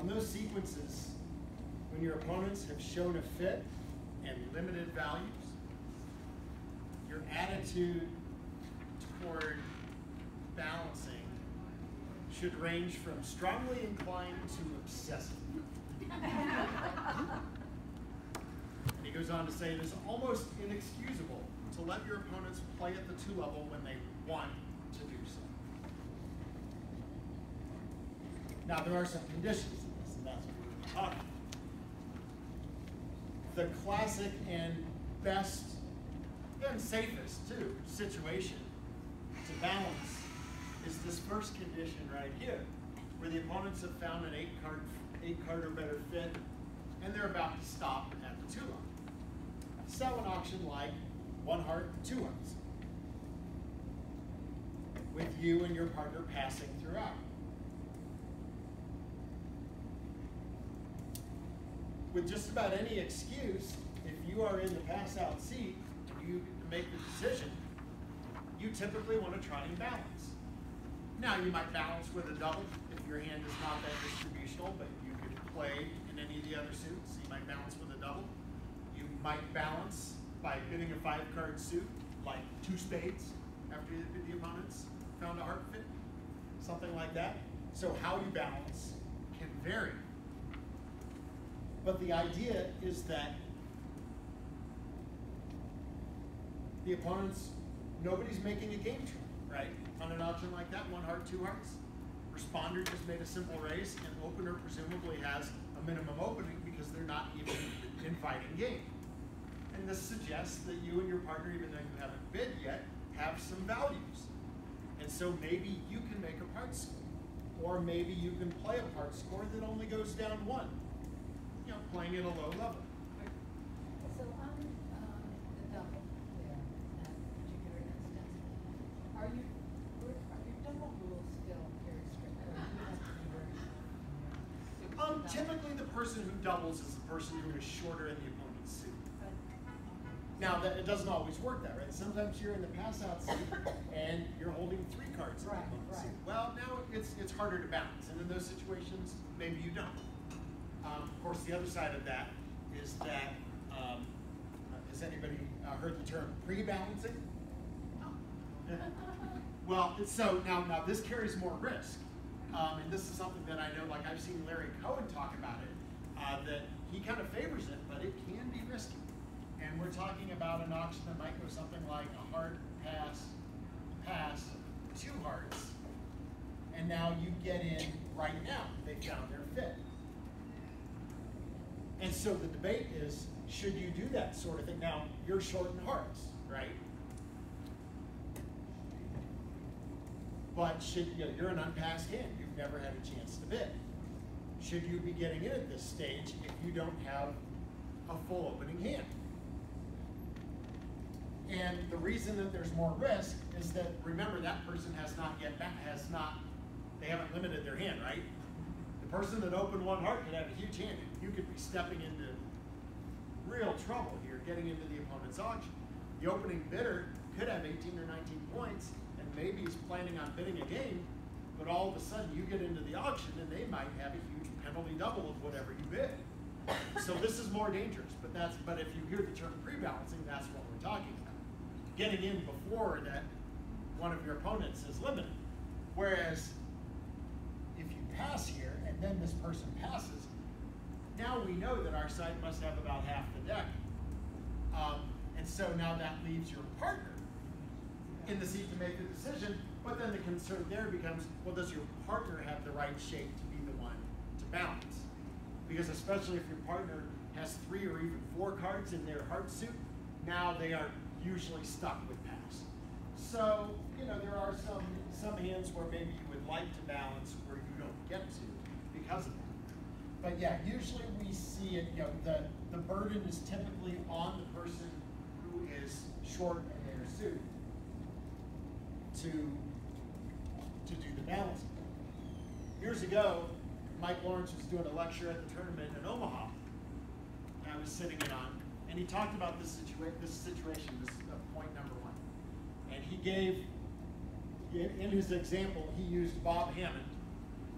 On those sequences, when your opponents have shown a fit and limited values, your attitude toward balancing should range from strongly inclined to obsessive. And he goes on to say it is almost inexcusable to let your opponents play at the 2 level when they want to do so. Now there are some conditions in this, and that's what we're talking about. The classic and best and safest too situation to balance is this first condition right here, where the opponents have found an 8-card or better fit, and they're about to stop at the 2 level. Sell an auction like 1 heart, 2 hearts, with you and your partner passing throughout. With just about any excuse, if you are in the pass-out seat and you make the decision, you typically want to try and balance. Now, you might balance with a double if your hand is not that distributional, but you could play in any of the other suits. You might balance with a double. You might balance by bidding a 5-card suit, like 2 spades, after the opponents found a heart fit, something like that. So how you balance can vary. But the idea is that the opponents, nobody's making a game trade, right? On an auction like that, 1 heart, 2 hearts. Responder just made a simple raise, and opener presumably has a minimum opening because they're not even inviting game. And this suggests that you and your partner, even though you haven't bid yet, have some values. And so maybe you can make a part score, or maybe you can play a part score that only goes down 1. You know, playing at a low level. So on the double there, in that particular instance, are your double rules still very strict? Or do you have to be very Typically the person who doubles is the person who is shorter in the opponent's suit. Now, it doesn't always work that, right? Sometimes you're in the pass-out seat and you're holding 3 cards in the opponent's suit. Well, now it's harder to balance, and in those situations, maybe you don't. Of course, the other side of that is that, has anybody heard the term pre-balancing? No. Well, so now this carries more risk. And this is something that I know, like I've seen Larry Cohen talk about it, that he kind of favors it, but it can be risky. And we're talking about an auction that might go something like a heart, pass, pass, 2 hearts, and now you get in right now. They found their fit. And so the debate is, should you do that sort of thing? Now, you're short in hearts, right? But you're an unpassed hand. You've never had a chance to bid. Should you be getting in at this stage if you don't have a full opening hand? And the reason that there's more risk is that, remember, that person they haven't limited their hand, right? The person that opened 1 heart could have a huge hand. You could be stepping into real trouble here, getting into the opponent's auction. The opening bidder could have 18 or 19 points, and maybe he's planning on bidding a game, but all of a sudden you get into the auction and they might have a huge penalty double of whatever you bid. So this is more dangerous, but if you hear the term pre-balancing, that's what we're talking about. Getting in before that one of your opponents is limited. Whereas if you pass here and then this person passes, now we know that our side must have about half the deck. And so now that leaves your partner in the seat to make the decision, but then the concern there becomes, well, does your partner have the right shape to be the one to balance? Because especially if your partner has 3 or even 4 cards in their heart suit, now they are usually stuck with pass. So, there are some hands where maybe you would like to balance where you don't get to because of that. But yeah, usually we see it, the burden is typically on the person who is short in their suit to do the balancing. Years ago, Mike Lawrence was doing a lecture at the tournament in Omaha, and I was sitting in on, and he talked about this situation, this is point number 1. And he gave, in his example, he used Bob Hammond,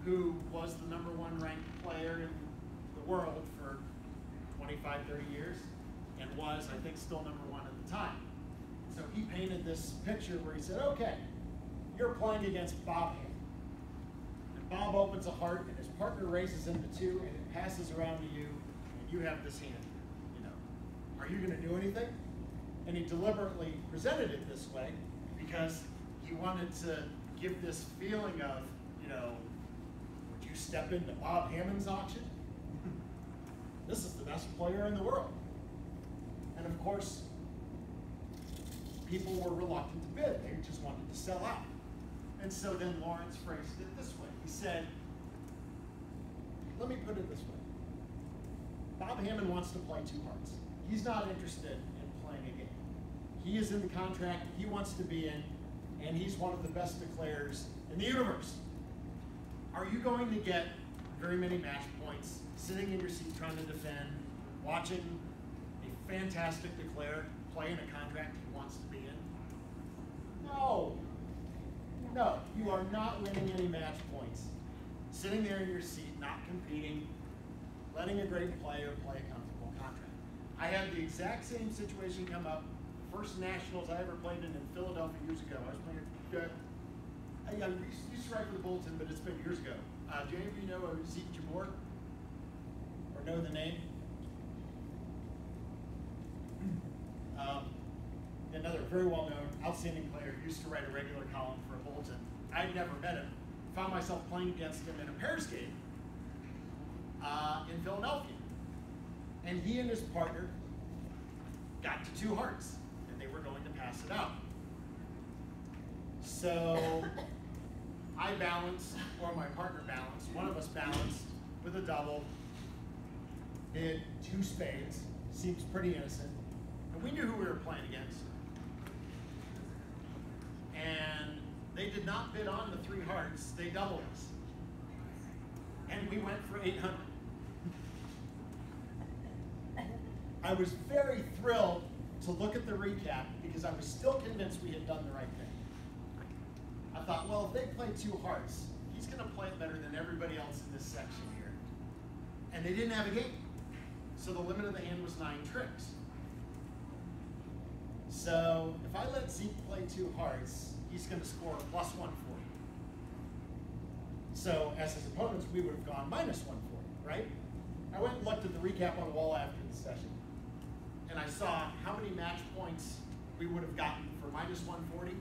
who was the #1 ranked player player in the world for 25, 30 years, and was, I think, still number one at the time. So he painted this picture where he said, okay, you're playing against Bob Hammond. And Bob opens a heart, and his partner raises into two, and it passes around to you, and you have this hand. Are you going to do anything? And he deliberately presented it this way because he wanted to give this feeling of, would you step into Bob Hammond's auction? This is the best player in the world. And of course, people were reluctant to bid. They just wanted to sell out. And so then Lawrence phrased it this way. He said, let me put it this way. Bob Hammond wants to play two hearts. He's not interested in playing a game. He is in the contract he wants to be in, and he's one of the best declarers in the universe. Are you going to get very many match points, sitting in your seat trying to defend, watching a fantastic declarer play in a contract he wants to be in? No. No, you are not winning any match points. Sitting there in your seat, not competing, letting a great player play a comfortable contract. I had the exact same situation come up. First Nationals I ever played in Philadelphia years ago. I was playing, I used to write for the Bulletin, but it's been years ago. Do any of you know Zeke Jabor? Or know the name? Another very well-known, outstanding player, used to write a regular column for a Bulletin. I'd never met him. Found myself playing against him in a pairs game in Philadelphia. And he and his partner got to two hearts, and they were going to pass it out. So I balanced, or my partner balanced, one of us balanced with a double, bid two spades, seems pretty innocent, and we knew who we were playing against. And they did not bid on the three hearts, they doubled us. And we went for 800. I was very thrilled to look at the recap because I was still convinced we had done the right thing. I thought, well, if they play two hearts, he's going to play it better than everybody else in this section here. And they didn't have a game. So the limit of the hand was 9 tricks. So if I let Zeke play two hearts, he's going to score a +140. So as his opponents, we would have gone -140, right? I went and looked at the recap on the wall after the session. And I saw how many match points we would have gotten for -140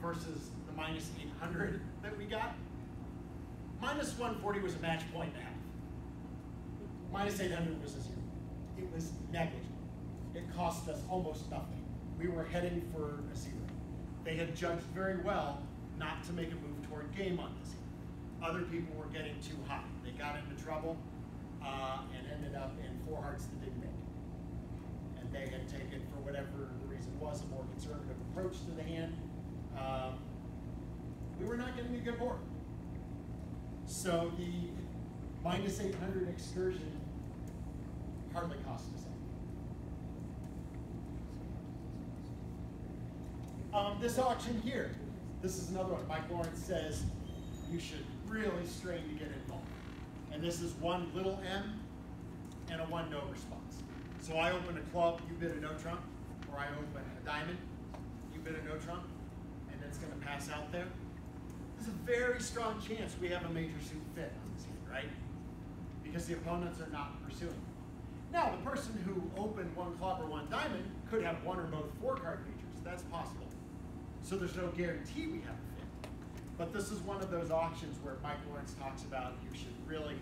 versus the -800 that we got. -140 was a match point and a half. -800 was a 0. It was negligible. It cost us almost nothing. We were heading for a 0. They had judged very well not to make a move toward game on this. Other people were getting too high. They got into trouble and ended up in 4 hearts that didn't make it. And they had taken, for whatever the reason was, a more conservative approach to the hand. We were not getting a good board. So the -800 excursion hardly cost us anything. This auction here, this is another one. Mike Lawrence says you should really strain to get involved. And this is one little M and a 1 no response. So I open a club, you bid a no trump, or I open a diamond, you bid a no trump, and it's going to pass out there. There's a very strong chance we have a major suit fit on this hand, right? Because the opponents are not pursuing. Now, the person who opened 1 club or 1 diamond could have 1 or both 4-card features. That's possible. So there's no guarantee we have a fit. But this is one of those auctions where Mike Lawrence talks about you should really,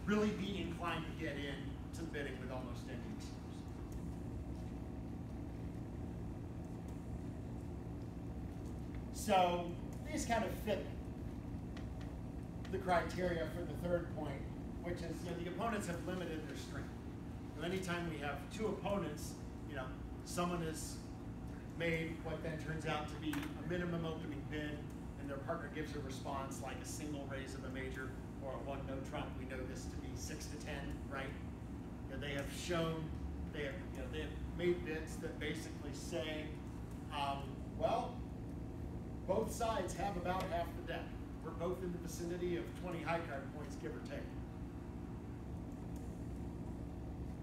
really be inclined to get in to bidding with almost any excuse. So these kind of fit the criteria for the third point, which is the opponents have limited their strength. So anytime we have 2 opponents, someone has made what then turns out to be a minimum opening bid, and their partner gives a response like a single raise of a major or a 1 no trump. We know this to be 6 to 10, right? They have shown, they have made bids that basically say, well, both sides have about half the deck. We're both in the vicinity of 20 high card points, give or take.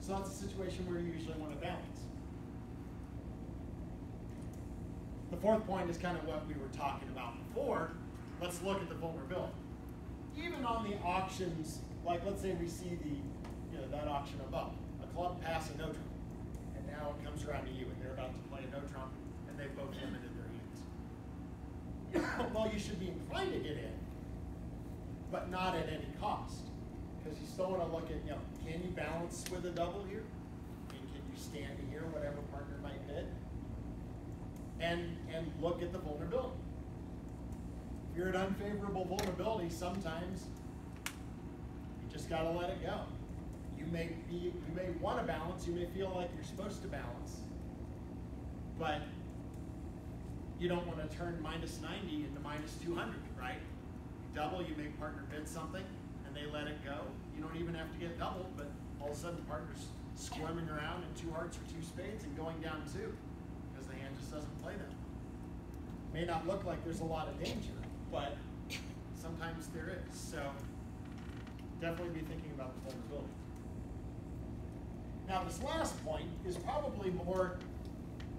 So that's a situation where you usually want to balance. The fourth point is kind of what we were talking about before. Let's look at the vulnerability. Even on the auctions, like let's say we see that auction above, a club pass a no trump, and now it comes around to you, and they're about to play a no trump, and they've both limited their hands. Well, you should be inclined to get in, but not at any cost, because you still want to look at, can you balance with a double here? Can you stand to hear whatever partner might bid? And look at the vulnerability. If you're at unfavorable vulnerability, sometimes you just got to let it go. You may want to balance. You may feel like you're supposed to balance, but you don't want to turn -90 into -200, right? You double, you make partner bid something, and they let it go. You don't even have to get doubled, but all of a sudden partner's squirming around in 2 hearts or 2 spades and going down 2 because the hand just doesn't play them. May not look like there's a lot of danger, but sometimes there is. So definitely be thinking about the vulnerability. Now this last point is probably more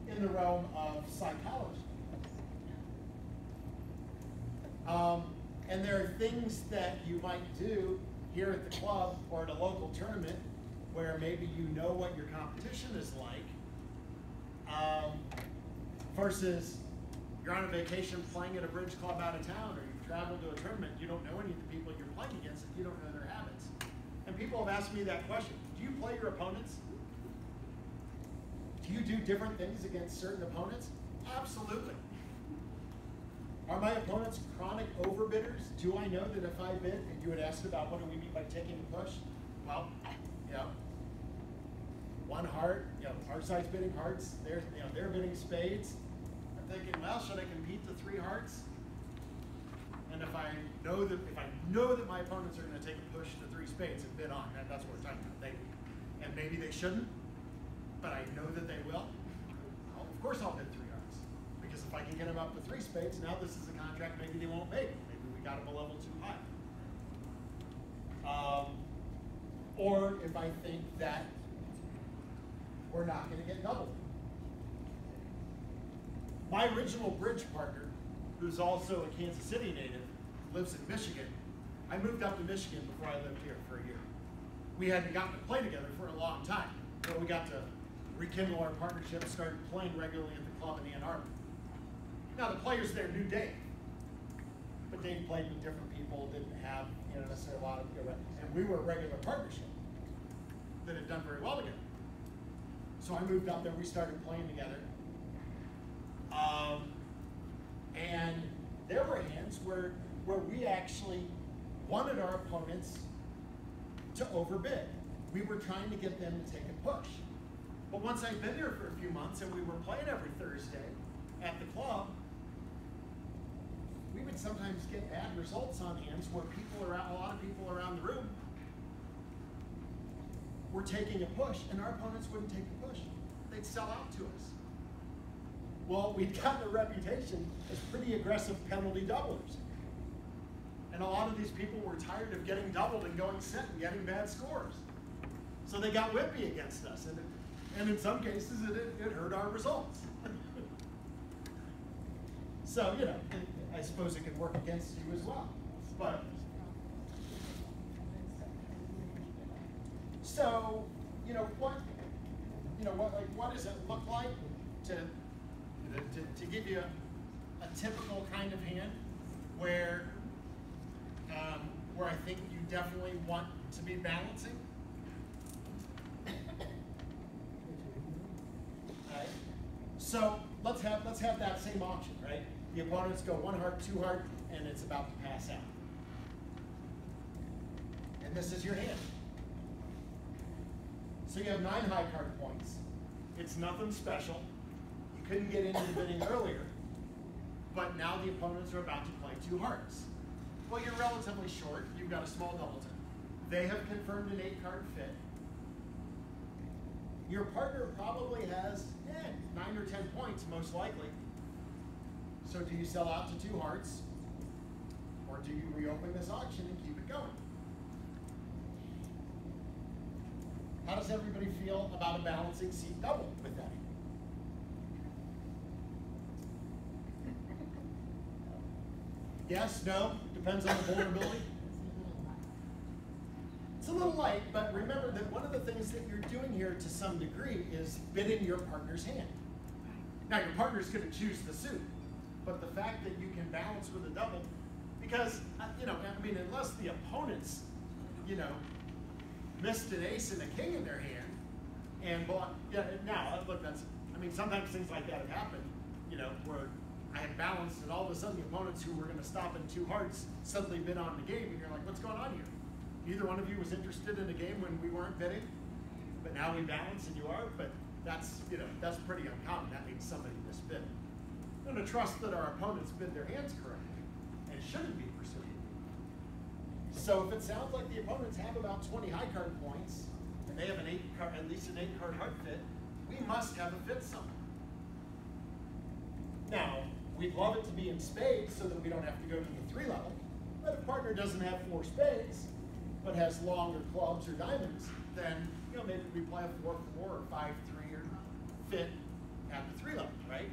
in the realm of psychology. And there are things that you might do here at the club or at a local tournament where maybe you know what your competition is like, versus you're on a vacation playing at a bridge club out of town, or you've traveled to a tournament, you don't know any of the people you're playing against, and you don't know their habits. And people have asked me that question. Do you play your opponents? Do you do different things against certain opponents? Absolutely. Are my opponents chronic overbidders? Do I know that if I bid, and you would ask about what do we mean by taking a push? Well, 1 heart, our side's bidding hearts, they're bidding spades. I'm thinking, well, should I compete to 3 hearts? And if I know that my opponents are going to take a push to 3 spades and bid on, that's what we're talking about. And maybe they shouldn't, but I know that they will. Well, of course I'll bid 3 hearts. Because if I can get them up to 3 spades, now this is a contract maybe they won't make. Maybe we got them a level too high. Or if I think that we're not going to get doubled. My original bridge partner, who's also a Kansas City native, lives in Michigan. I moved up to Michigan before I lived here for a year. We hadn't gotten to play together for a long time, but we got to rekindle our partnership, started playing regularly at the club in Ann Arbor. Now the players there knew Dave, but Dave played with different people, didn't have necessarily a lot of, and we were a regular partnership that had done very well together. So I moved up there, we started playing together. And there were hands where we actually wanted our opponents to overbid. We were trying to get them to take a push. But once I'd been there for a few months and we were playing every Thursday at the club, we would sometimes get bad results on hands where a lot of people around the room were taking a push and our opponents wouldn't take the push. They'd sell out to us. Well, we'd gotten a reputation as pretty aggressive penalty doublers. And a lot of these people were tired of getting doubled and going set and getting bad scores. So they got whippy against us. And in some cases, it hurt our results. So, I suppose it could work against you as well. But so, what does it look like to give you a typical kind of hand where I think you definitely want to be balancing? Right. So let's have that same option, right? The opponents go 1 heart, 2 heart, and it's about to pass out. And this is your hand. So you have 9 high card points. It's nothing special. You couldn't get into the bidding earlier, but now the opponents are about to play 2 hearts. Well, you're relatively short. You've got a small doubleton. They have confirmed an 8-card fit. Your partner probably has 9 or 10 points, most likely. So do you sell out to 2 hearts, or do you reopen this auction and keep it going? How does everybody feel about a balancing seat double with that hand? Yes, no, depends on the vulnerability. It's a little light, but remember that one of the things that you're doing here to some degree is bidding your partner's hand. Now your partner's going to choose the suit, but the fact that you can balance with a double, because, you know, I mean, unless the opponents, you know, missed an ace and a king in their hand, and bought, yeah, now, look, that's, I mean, sometimes things like that have happened, you know, where I had balanced and all of a sudden the opponents who were going to stop in 2 hearts suddenly bid on the game, and you're like, what's going on here? Neither one of you was interested in a game when we weren't bidding, but now we balance and you are, but that's, you know, that's pretty uncommon. That means somebody misbid. We're going to trust that our opponents bid their hands correctly and shouldn't be pursuing. So if it sounds like the opponents have about 20 high card points and they have an 8 card, at least an 8 card heart fit, we must have a fit somewhere. Now, we'd love it to be in spades so that we don't have to go to the 3 level. But if partner doesn't have 4 spades, but has longer clubs or diamonds, then, you know, maybe we play a 4-4 or 5-3 or fit at the 3 level, right?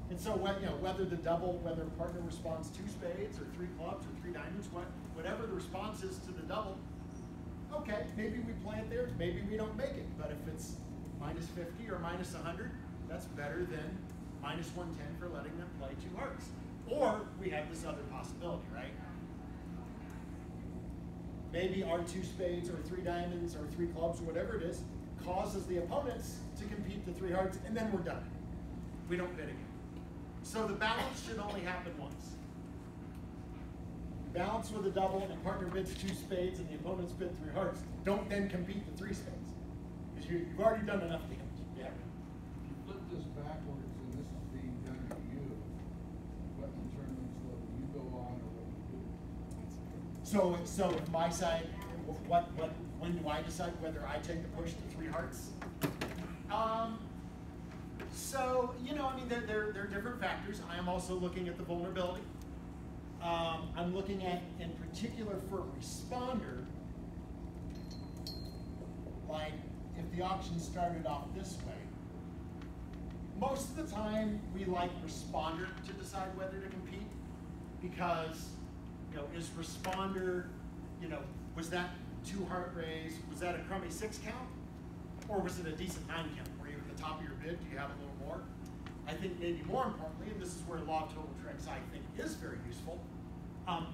And so, you know, whether the double, whether partner responds 2 spades or 3 clubs or 3 diamonds, whatever the response is to the double, okay, maybe we play it there, maybe we don't make it. But if it's minus 50 or minus 100, that's better than minus 110 for letting them play 2 hearts. Or we have this other possibility, right? Maybe our 2 spades or 3 diamonds or 3 clubs or whatever it is causes the opponents to compete the 3 hearts, and then we're done. We don't bid again. So the balance should only happen once. Balance with a double and a partner bids 2 spades and the opponents bid 3 hearts. Don't then compete the 3 spades. Because you've already done enough damage. Yeah. If you flip this backwards and this is being done to you, what determines whether you go on or what you do? So if my side, when do I decide whether I take the push to 3 hearts? So, you know, I mean, there are different factors. I am also looking at the vulnerability. I'm looking at, in particular for responder, like if the auction started off this way, most of the time we like responder to decide whether to compete because, you know, is responder, you know, was that 2 heart raise, was that a crummy 6 count? Or was it a decent 9 count? Were you at the top of your bid? Do you have a little more? I think maybe more importantly, and this is where law of total tricks I think is very useful,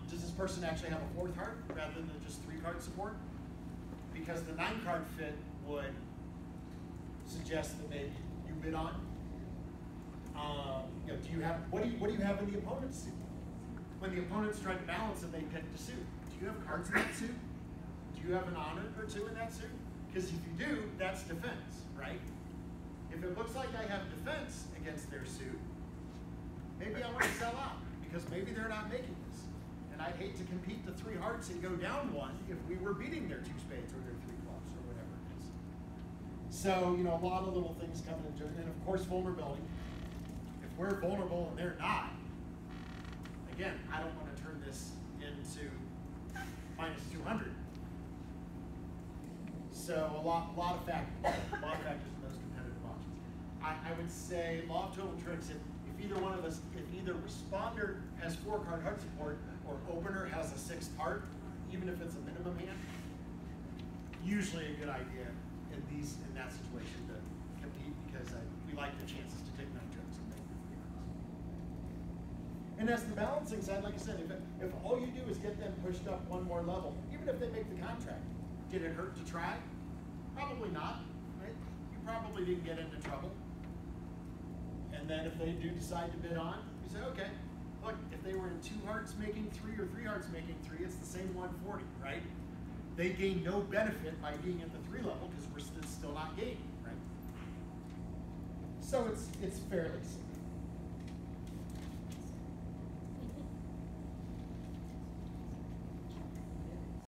does this person actually have a 4th heart rather than just 3 card support? Because the 9 card fit would suggest that maybe you bid on. You know, do you have, what do you have in the opponent's suit? When the opponent's trying to balance and they pick the suit, do you have cards in that suit? Do you have an honor or 2 in that suit? Because if you do, that's defense, right? If it looks like I have defense against their suit, maybe I want to sell out because maybe they're not making this. And I'd hate to compete the 3 hearts and go down 1 if we were beating their 2 spades or their 3 clubs or whatever it is. So, you know, a lot of little things coming into it. And of course, vulnerability. If we're vulnerable and they're not, again, I don't want to turn this into minus 200. So a lot of factors in those competitive options. I would say law of total tricks, if either one of us, if either responder has 4 card heart support or opener has a 6th heart, even if it's a minimum hand, usually a good idea in that situation to compete because we like the chances to take 9 trips and make them. And as the balancing side, like I said, if all you do is get them pushed up 1 more level, even if they make the contract, did it hurt to try? Probably not, right? You probably didn't get into trouble. And then if they do decide to bid on, you say, okay, look, if they were in 2 hearts making 3 or 3 hearts making 3, it's the same 140, right? They gain no benefit by being at the 3 level because we're still not gaining, right? So it's fairly simple.